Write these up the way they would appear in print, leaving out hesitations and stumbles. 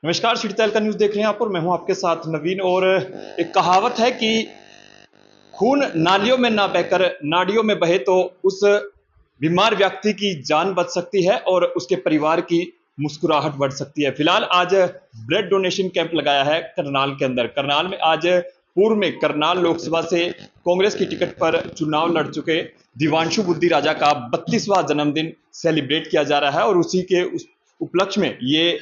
नमस्कार, सिटी तहलका न्यूज देख रहे हैं आप और मैं हूं आपके साथ नवीन। और एक कहावत है कि खून नालियों में ना बहकर नाड़ियों में बहे तो उस बीमार व्यक्ति की जान बच सकती है और उसके परिवार की मुस्कुराहट बढ़ सकती है। फिलहाल आज ब्लड डोनेशन कैंप लगाया है करनाल के अंदर। करनाल में आज पूर्व में करनाल लोकसभा से कांग्रेस की टिकट पर चुनाव लड़ चुके दिवांशु बुद्धि राजा का 32वां जन्मदिन सेलिब्रेट किया जा रहा है और उसी के उपलक्ष्य में ये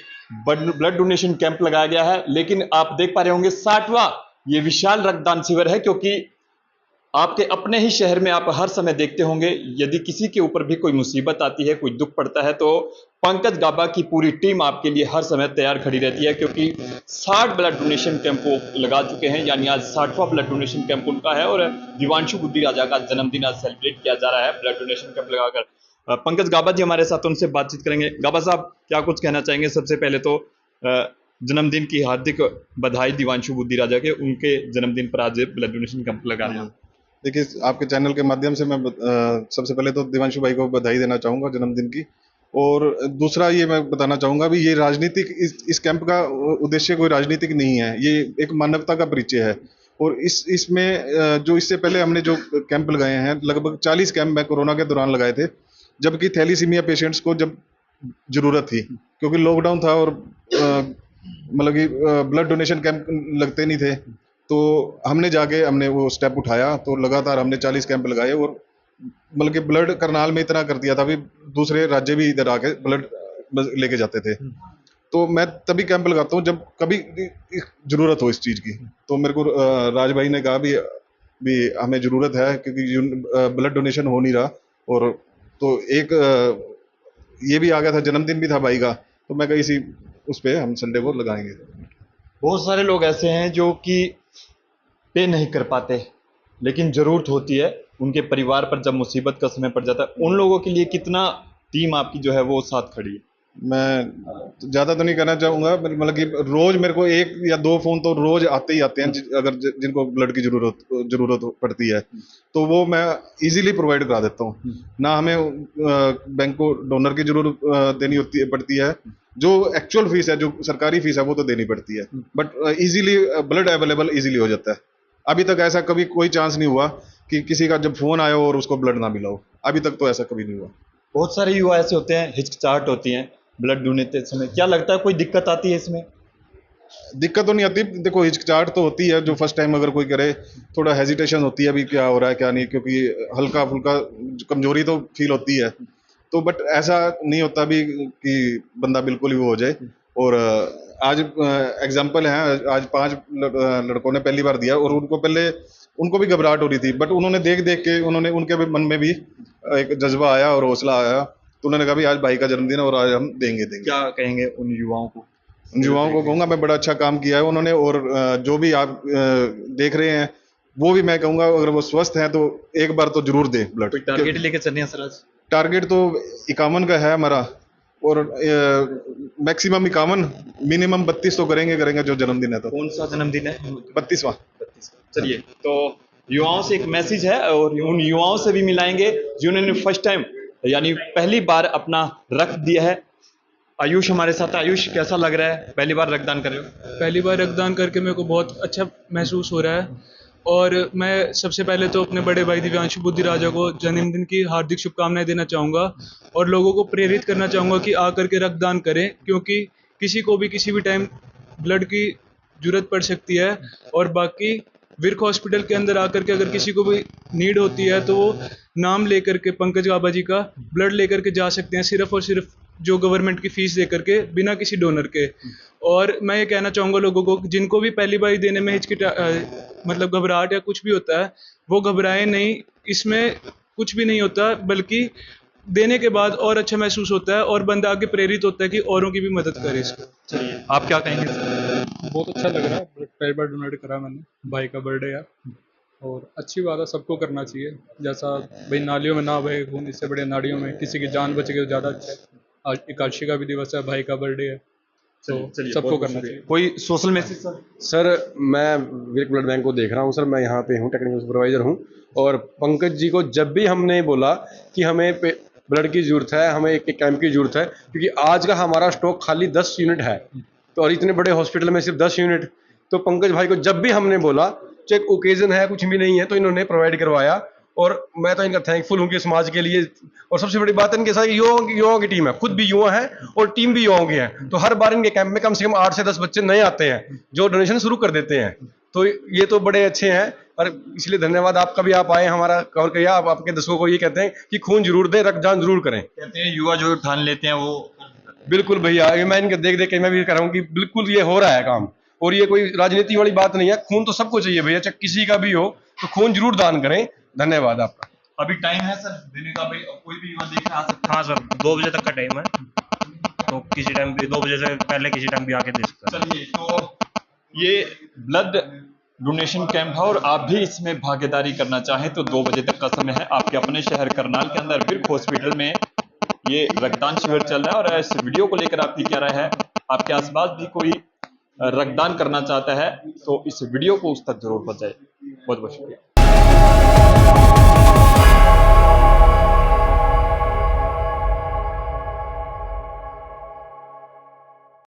ब्लड डोनेशन कैंप लगाया गया है। लेकिन आप देख पा रहे होंगे 60वां ये विशाल रक्तदान शिविर है, क्योंकि आपके अपने ही शहर में आप हर समय देखते होंगे यदि किसी के ऊपर भी कोई मुसीबत आती है, कोई दुख पड़ता है, तो पंकज गाबा की पूरी टीम आपके लिए हर समय तैयार खड़ी रहती है। क्योंकि 60 ब्लड डोनेशन कैंप वो लगा चुके हैं, यानी आज 60वां ब्लड डोनेशन कैंप उनका है और दिवांशु बुद्धि राजा का जन्मदिन आज सेलिब्रेट किया जा रहा है ब्लड डोनेशन कैंप लगाकर। पंकज गाबा जी हमारे साथ, उनसे बातचीत करेंगे। गाबा साहब, क्या कुछ कहना चाहेंगे? सबसे पहले तो जन्मदिन की हार्दिक बधाई दिवांशु बुद्धि राजा के, उनके जन्मदिन पर आज ब्लड डोनेशन कैंप लगा रहे हैं। देखिए, आपके चैनल के माध्यम से मैं सबसे पहले तो दिवांशु भाई को बधाई देना चाहूँगा जन्मदिन की। और दूसरा ये मैं बताना चाहूँगा भी ये राजनीतिक इस कैंप का उद्देश्य कोई राजनीतिक नहीं है, ये एक मानवता का परिचय है। और इसमें जो इससे पहले हमने जो कैंप लगाए हैं, लगभग 40 कैंप मैं कोरोना के दौरान लगाए थे, जबकि थैलीसीमिया पेशेंट्स को जब ज़रूरत थी, क्योंकि लॉकडाउन था और मतलब कि ब्लड डोनेशन कैंप लगते नहीं थे, तो हमने वो स्टेप उठाया। तो लगातार हमने 40 कैंप लगाए और मतलब कि ब्लड करनाल में इतना कर दिया था भी दूसरे राज्य भी इधर आके ब्लड लेके जाते थे। तो मैं तभी कैंप लगाता हूँ जब कभी जरूरत हो इस चीज़ की। तो मेरे को राज भाई ने कहा भी हमें ज़रूरत है, क्योंकि ब्लड डोनेशन हो नहीं रहा। और तो एक ये भी आ गया था, जन्मदिन भी था भाई का, तो मैं कहा इसी उस पर हम संडे को लगाएंगे। बहुत सारे लोग ऐसे हैं जो कि पे नहीं कर पाते, लेकिन ज़रूरत होती है उनके परिवार पर जब मुसीबत का समय पड़ जाता है। उन लोगों के लिए कितना टीम आपकी जो है वो साथ खड़ी है? मैं ज़्यादा तो नहीं कहना चाहूँगा, मतलब कि रोज़ मेरे को 1 या 2 फ़ोन तो रोज़ आते ही आते हैं, अगर जिनको ब्लड की ज़रूरत पड़ती है तो वो मैं इजीली प्रोवाइड करा देता हूँ। ना हमें बैंक को डोनर की ज़रूरत देनी पड़ती है। जो एक्चुअल फीस है, जो सरकारी फीस है, वो तो देनी पड़ती है, but easily blood available easily हो जाता है। अभी तक ऐसा कभी कोई चांस नहीं हुआ कि किसी का जब फ़ोन आया हो और उसको ब्लड ना मिला हो। अभी तक तो ऐसा कभी नहीं हुआ। बहुत सारे युवा ऐसे होते हैं, हिचकिचाहट होती है ब्लड डोनेट के समय। क्या लगता है कोई दिक्कत आती है इसमें? दिक्कत तो नहीं आती, देखो हिचकिचाहट तो होती है, जो फर्स्ट टाइम अगर कोई करे थोड़ा हेजिटेशन होती है, अभी क्या हो रहा है क्या नहीं, क्योंकि हल्का फुल्का कमजोरी तो फील होती है। तो बट ऐसा नहीं होता भी कि बंदा बिल्कुल ही वो हो जाए। और आज एग्जाम्पल है, आज 5 लड़कों ने पहली बार दिया और उनको भी घबराहट हो रही थी, बट उन्होंने देख देख के उनके भी मन में भी एक जज्बा आया और हौसला आया। तो उन्होंने कहा भी आज भाई का जन्मदिन है और आज हम देंगे। क्या कहेंगे उन युवाओं को? उन युवाओं को कहूँगा मैं बड़ा अच्छा काम किया है उन्होंने। और जो भी आप देख रहे हैं, वो भी मैं कहूँगा अगर वो स्वस्थ हैं तो एक बार तो जरूर दें ब्लड। कोई टारगेट लेके चलने हैं सर आज? टारगेट तो 51 का है हमारा, और मैक्सिमम 51, मिनिमम 32 तो करेंगे जो जन्मदिन है। तो कौन सा जन्मदिन है? 32वां। चलिए, तो युवाओं से एक मैसेज है और उन युवाओं से भी मिलाएंगे जिन्होंने फर्स्ट टाइम यानी पहली बार अपना रक्त दिया है। आयुष हमारे साथ। आयुष, कैसा लग रहा है पहली बार रक्तदान कर रहे हो? पहली बार रक्तदान करके मेरे को बहुत अच्छा महसूस हो रहा है। और मैं सबसे पहले तो अपने बड़े भाई दिव्यांशु बुद्धि राजा को जन्मदिन की हार्दिक शुभकामनाएं देना चाहूँगा और लोगों को प्रेरित करना चाहूँगा कि आकर के रक्तदान करें, क्योंकि किसी को भी किसी भी टाइम ब्लड की जरूरत पड़ सकती है। और बाकी विर्क हॉस्पिटल के अंदर आकर के अगर किसी को भी नीड होती है तो वो नाम लेकर के पंकज गाबा जी का ब्लड लेकर के जा सकते हैं, सिर्फ और सिर्फ जो गवर्नमेंट की फीस दे करके, बिना किसी डोनर के। और मैं ये कहना चाहूँगा लोगों को, जिनको भी पहली बार देने में मतलब घबराहट या कुछ भी होता है, वो घबराएं नहीं। इसमें कुछ भी नहीं होता, बल्कि देने के बाद और अच्छा महसूस होता है और बंदा आगे प्रेरित होता है कि औरों की भी मदद करे इसको। चलिए, आप क्या कहेंगे सर? बहुत अच्छा लग रहा है। पहली बार डोनेट करा मैंने, भाई का बर्थडे है और अच्छी बात है, सबको करना चाहिए। जैसा भाई नालियों में ना बहे खून, इससे बड़े नाड़ियों में किसी की जान बच गई तो ज़्यादा अच्छा है। आज एकादशी का भी दिवस है, भाई का बर्थडे है, तो सबको करना चाहिए। कोई सोशल मैसेज सर? सर, मैं विर्क ब्लड बैंक को देख रहा हूँ सर, मैं यहाँ पे हूँ, टेक्निकल सुपरवाइजर हूँ। और पंकज जी को जब भी हमने बोला कि हमें ब्लड की ज़रूरत है, हमें एक कैंप की ज़रूरत है, क्योंकि आज का हमारा स्टॉक खाली 10 यूनिट है, तो और इतने बड़े हॉस्पिटल में सिर्फ 10 यूनिट, तो पंकज भाई को जब भी हमने बोला, चाहे ओकेजन है कुछ भी नहीं है, तो इन्होंने प्रोवाइड करवाया। और मैं तो इनका थैंकफुल हूँ कि समाज के लिए। और सबसे बड़ी बात इनके साथ युवाओं की टीम है, खुद भी युवा है और टीम भी युवाओं की है। तो हर बार इनके कैंप में कम से कम 8 से 10 बच्चे नए आते हैं जो डोनेशन शुरू कर देते हैं। तो ये तो बड़े अच्छे हैं, और इसलिए धन्यवाद आपका भी, आप आए हमारा कवर किया। आप आपके दर्शकों को ये कहते हैं कि खून जरूर दें, रक्तदान जरूर करें। कहते हैं युवा जो ठान लेते हैं वो। बिल्कुल भैया, ये मैं इनके देख देख के मैं भी कह रहा हूँ कि बिल्कुल ये हो रहा है काम, और ये कोई राजनीति वाली बात नहीं है। खून तो सबको चाहिए भैया, चाहे किसी का भी हो, तो खून जरूर दान करें। धन्यवाद आपका। अभी टाइम है सर देने का, भाई कोई भी युवा देखने आ सकता हाँ सर, 2 बजे तक का टाइम है, तो किसी टाइम भी 2 बजे से पहले किसी टाइम भी आके दे सकते है। चलिए, तो ये ब्लड डोनेशन कैंप है और आप भी इसमें भागीदारी करना चाहें तो 2 बजे तक का समय है। आपके अपने शहर करनाल के अंदर बिर्क हॉस्पिटल में ये रक्तदान शिविर चल रहा है। और इस वीडियो को लेकर आपकी क्या राय है? आपके आसपास भी कोई रक्तदान करना चाहता है तो इस वीडियो को उस तक जरूर पहुंचाए। बहुत बहुत शुक्रिया।